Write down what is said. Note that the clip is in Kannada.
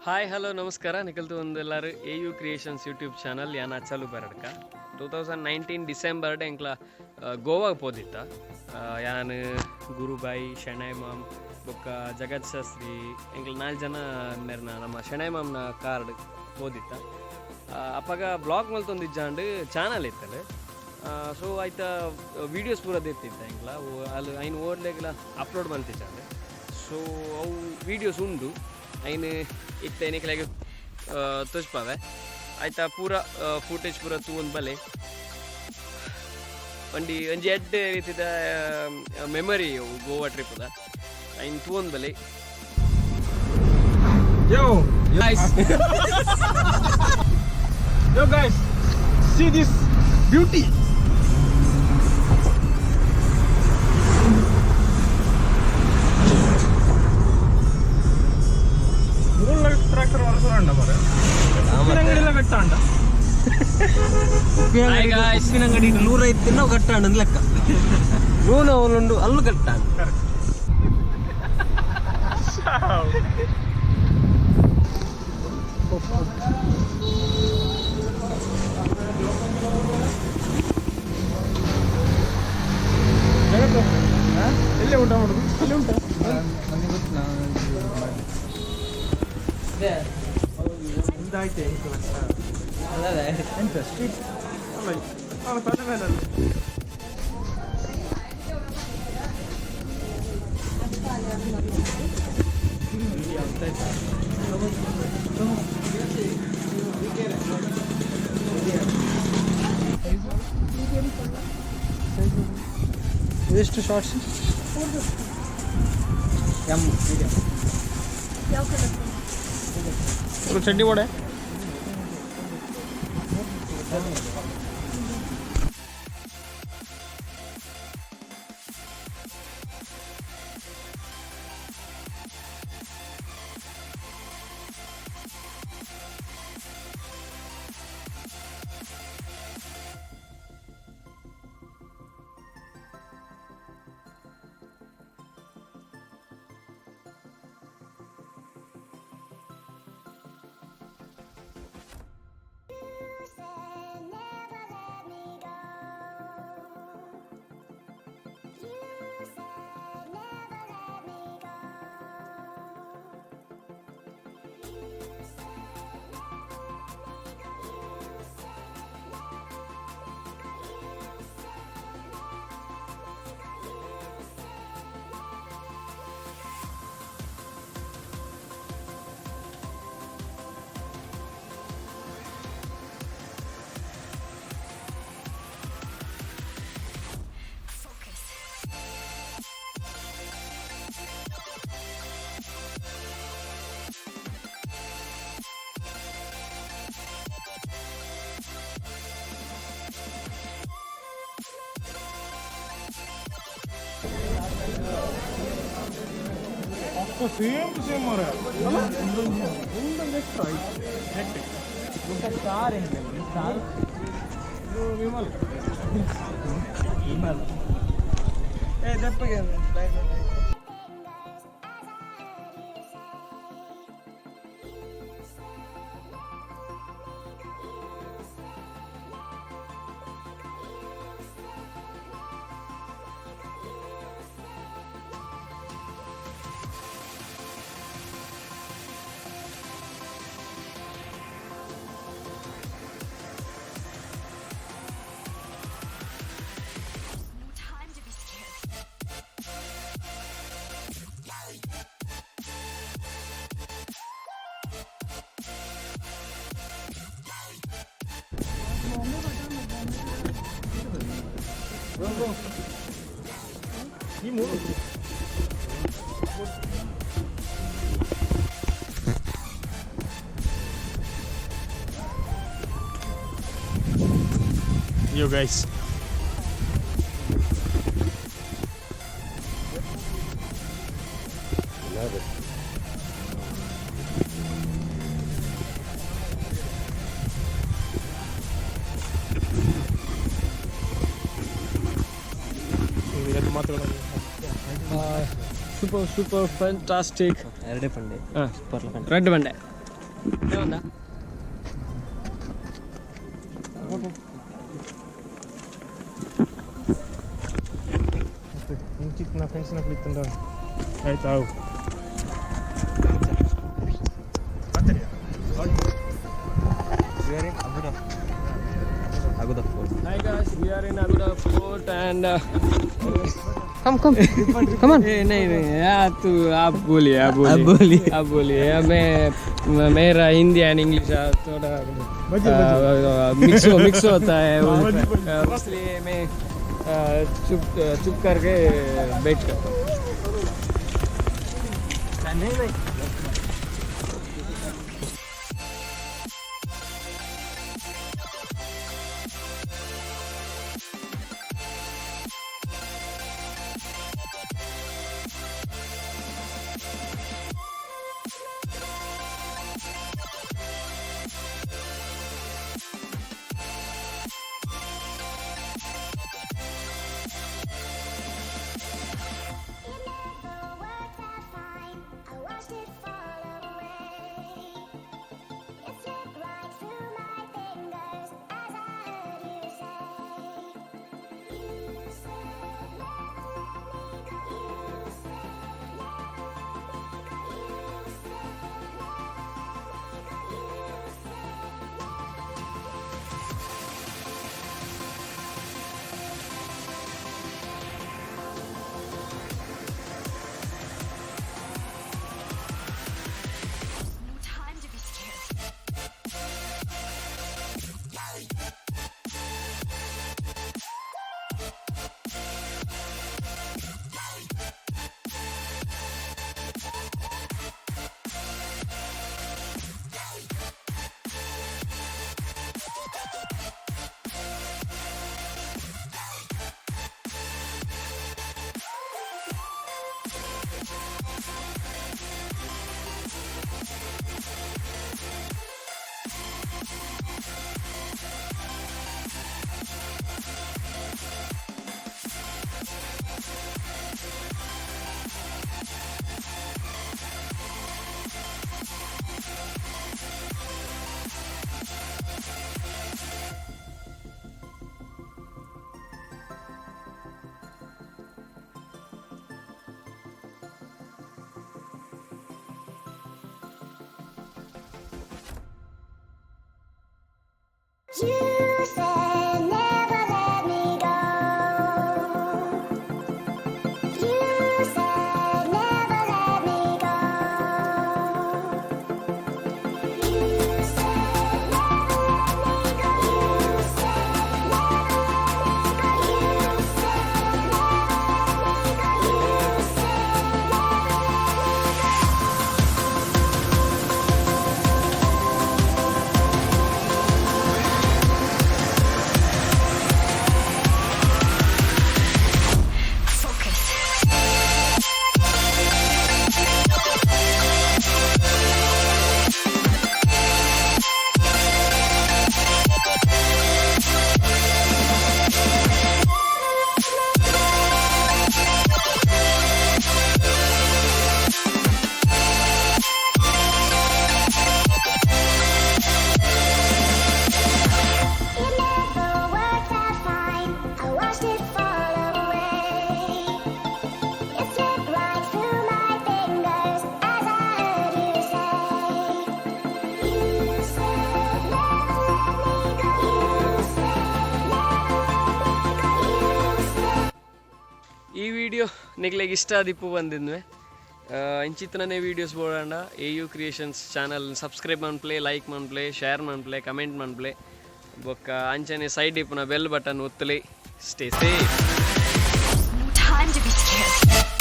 ಹಾಯ್ ಹಲೋ ನಮಸ್ಕಾರ ನಿಖಲ್ತು ಒಂದೆಲ್ಲರೂ AU ಕ್ರಿಯೇಷನ್ಸ್ ಯೂಟ್ಯೂಬ್ ಚಾನಲ್ ಯಾನ್ ಅಚಲ್ ಉಬರಡ್ಕ 2019 ಡಿಸೆಂಬರ್ ಎಂಕ್ಲ ಗೋವಾಗೆ ಹೋದಿತ್ತ ಯಾನ್ ಗುರು ಭಾಯ್ ಶೆಣೈ ಮಾಮ್ ಬೊಕ್ಕ ಜಗತ್ ಶಾಸ್ತ್ರಿ ಎಂಕ್ಲ 4 ಜನ ಮೇರ್ನ ನಮ್ಮ ಶೆಣೈ ಮಾಮ್ನ ಕಾರ್ಡ್ ಹೋದಿತ್ತ ಅಪ್ಪಾಗ ಬ್ಲಾಗ್ ಮಲ್ತೊಂದಿಜ್ಜಾಂಡ್ ಚಾನಲ್ ಇತ್ತಲ್ಲ ಸೊ ಆಯ್ತಾ ವೀಡಿಯೋಸ್ ಪೂರ ದೆತ್ತಿದ್ದ ಎಂಕ್ಲ ಅಲ್ಲಿ ಐನು ಓರ್ಲೆಗ್ಲ ಅಪ್ಲೋಡ್ ಮಲ್ತಿಜ್ಜಾಂಡ್ ಸೊ ಅವು ವೀಡಿಯೋಸ್ ಉಂಡು ಐನು ಇತ್ತ ಏನಕ್ಕೆ ತೋಚ್ಪಾವೆ ಆಯ್ತಾ ಪೂರ ಫೂಟೇಜ್ ಪೂರ ತೂಂದು ಬಲೆ ಒಂಜಿ ಎಡ್ಡೆ ರೀತಿದ ಮೆಮರಿ ಗೋವಾ ಟ್ರಿಪ್ದ ಐನು ತೂಂದು ಬಲೆ Yo guys, see this beauty. Tractor varasunda mare. Upinangadi kattanda. Hi guys, upinangadi 105 ತಿನ್ನೋ ಕಟ್ಟಂಡ ಅಂತ ಲೆಕ್ಕ. ನೂನು ಅವನುಂಡು ಅಲ್ಲು ಕಟ್ಟಂಡ. ಎಲ್ಲಿ ಊಟ ಮಾಡೋದು? ಅಲ್ಲಿ ಉಂಟಾ? ಇದಾಯ್ತೆ ಎಂತ ಸ್ಟ್ರೀಟ್ ಅಲ್ಲ ಅವಳ ಕಡೆ ಮೇಲೆ ಎಷ್ಟು ಶಾರ್ಟ್ಸ್ ಚಡ್ಡಿ ವಡೆ ಸೇಮ್ ಟು ಸೇಮ್ ಮರ ಒಂದು ಎಕ್ಸ್ಟ್ರಾ ನೆಟ್ ಸ್ಟಾರ್ ಹೆಂಗೆ ಸ್ಟಾರ್ ವಿಮಲ್ ವಿಮಲ್ ಏ ದಪ್ಪಗೆ ಈ ಮೂರು Yo guys, love it. Super fantastic. ಎರಡೇ ಬಂಡೆ ರೆಡ್ ಬಂಡೆ ఏముందా ఇంటికి నా ఫ్రెండ్స్ నాకు ఇస్తుంటారు అయితే ఆవు Hi guys, we are in Aguda Fort and come on नहीं यार तू आप बोलिए मेरा हिंदी एंड इंग्लिश थोड़ा मिक्स होता है इसलिए मैं चुप करके बैठ करता हूँ You said never let me go. You said never let me go. You said never let me go. You said never let me go. You said never let me go. You said ಈ ವಿಡಿಯೋ ನಿಗ್ಲೆಗೆ ಇಷ್ಟ ಆದಿಪ್ಪು ಬಂದಿದ್ವೆ ಇಂಚಿತ್ತನೇ ವೀಡಿಯೋಸ್ ಬೋಡಂಡ AU ಕ್ರಿಯೇಷನ್ಸ್ ಚಾನಲ್ ಸಬ್ಸ್ಕ್ರೈಬ್ ಮನ್ಪ್ಲೆ ಲೈಕ್ ಮನ್ಪ್ಲೆ ಶೇರ್ ಮನ್ಪ್ಲೆ ಕಮೆಂಟ್ ಮನ್ಪ್ಲೆ ಬೊಕ್ಕ ಅಂಚನೆ ಸೈಡ್ ಇಪ್ಪುನ ಬೆಲ್ ಬಟನ್ ಒತ್ತಲಿ stay safe time to be scared.